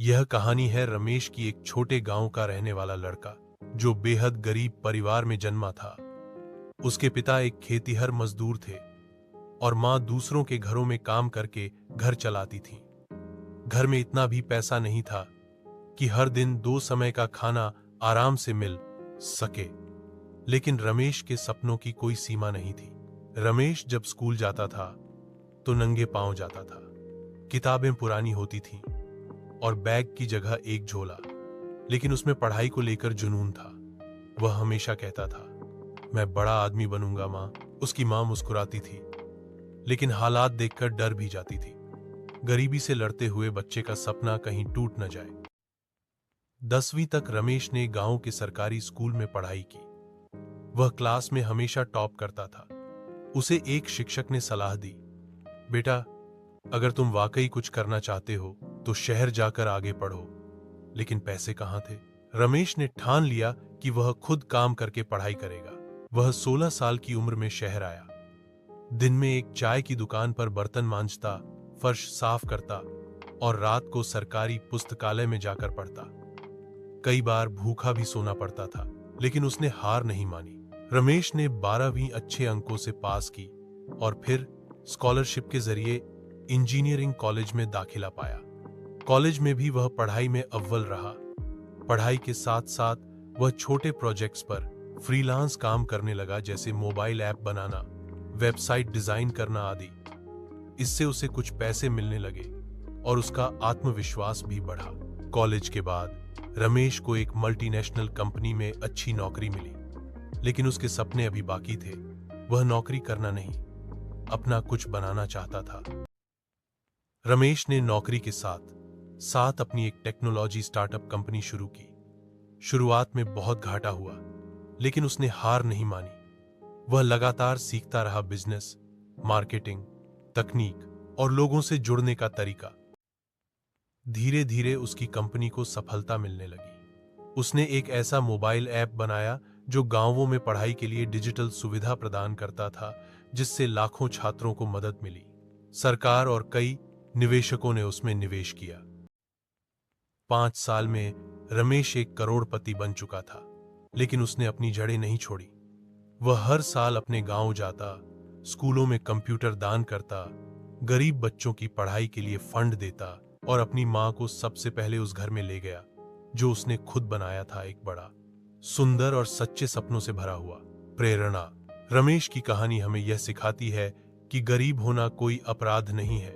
यह कहानी है रमेश की, एक छोटे गांव का रहने वाला लड़का जो बेहद गरीब परिवार में जन्मा था। उसके पिता एक खेतीहर मजदूर थे और मां दूसरों के घरों में काम करके घर चलाती थी। घर में इतना भी पैसा नहीं था कि हर दिन 2 समय का खाना आराम से मिल सके, लेकिन रमेश के सपनों की कोई सीमा नहीं थी। रमेश जब स्कूल जाता था तो नंगे पांव जाता था। किताबें पुरानी होती थीं और बैग की जगह एक झोला, लेकिन उसमें पढ़ाई को लेकर जुनून था। वह हमेशा कहता था, मैं बड़ा आदमी बनूंगा मां। उसकी मां मुस्कुराती थी, लेकिन हालात देखकर डर भी जाती थी। गरीबी से लड़ते हुए बच्चे का सपना कहीं टूट न जाए। 10वीं तक रमेश ने गांव के सरकारी स्कूल में पढ़ाई की। वह क्लास में हमेशा टॉप करता था। उसे एक शिक्षक ने सलाह दी, बेटा, अगर तुम वाकई कुछ करना चाहते हो तो शहर जाकर आगे पढ़ो। लेकिन पैसे कहां थे? रमेश ने ठान लिया कि वह खुद काम करके पढ़ाई करेगा। वह 16 साल की उम्र में शहर आया। दिन में एक चाय की दुकान पर बर्तन मांजता, फर्श साफ करता और रात को सरकारी पुस्तकालय में जाकर पढ़ता। कई बार भूखा भी सोना पड़ता था, लेकिन उसने हार नहीं मानी। रमेश ने 12वीं अच्छे अंकों से पास की और फिर स्कॉलरशिप के जरिए इंजीनियरिंग कॉलेज में दाखिला पाया। कॉलेज में भी वह पढ़ाई में अव्वल रहा। पढ़ाई के साथ साथ वह छोटे प्रोजेक्ट्स पर फ्रीलांस काम करने लगा, जैसे मोबाइल ऐप बनाना, वेबसाइट डिजाइन करना आदि। इससे उसे कुछ पैसे मिलने लगे और उसका आत्मविश्वास भी बढ़ा। कॉलेज के बाद रमेश को एक मल्टीनेशनल कंपनी में अच्छी नौकरी मिली, लेकिन उसके सपने अभी बाकी थे। वह नौकरी करना नहीं, अपना कुछ बनाना चाहता था। रमेश ने नौकरी के साथ साथ अपनी एक टेक्नोलॉजी स्टार्टअप कंपनी शुरू की। शुरुआत में बहुत घाटा हुआ, लेकिन उसने हार नहीं मानी। वह लगातार सीखता रहा, बिजनेस, मार्केटिंग, तकनीक और लोगों से जुड़ने का तरीका। धीरे धीरे उसकी कंपनी को सफलता मिलने लगी। उसने एक ऐसा मोबाइल ऐप बनाया जो गांवों में पढ़ाई के लिए डिजिटल सुविधा प्रदान करता था, जिससे लाखों छात्रों को मदद मिली। सरकार और कई निवेशकों ने उसमें निवेश किया। 5 साल में रमेश एक करोड़पति बन चुका था, लेकिन उसने अपनी जड़ें नहीं छोड़ी। वह हर साल अपने गांव जाता, स्कूलों में कंप्यूटर दान करता, गरीब बच्चों की पढ़ाई के लिए फंड देता और अपनी मां को सबसे पहले उस घर में ले गया जो उसने खुद बनाया था, एक बड़ा, सुंदर और सच्चे सपनों से भरा हुआ। प्रेरणा। रमेश की कहानी हमें यह सिखाती है कि गरीब होना कोई अपराध नहीं है,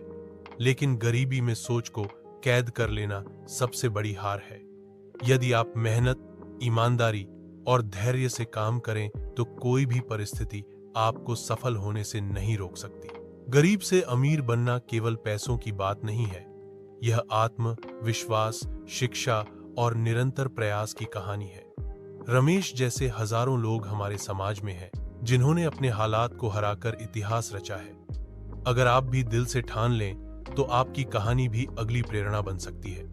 लेकिन गरीबी में सोच को कैद कर लेना सबसे बड़ी हार है। यदि आप मेहनत, ईमानदारी और धैर्य से काम करें तो कोई भी परिस्थिति आपको सफल होने से नहीं रोक सकती। गरीब से अमीर बनना केवल पैसों की बात नहीं है, यह आत्मविश्वास, शिक्षा और निरंतर प्रयास की कहानी है। रमेश जैसे हजारों लोग हमारे समाज में हैं, जिन्होंने अपने हालात को हराकर इतिहास रचा है। अगर आप भी दिल से ठान लें तो आपकी कहानी भी अगली प्रेरणा बन सकती है।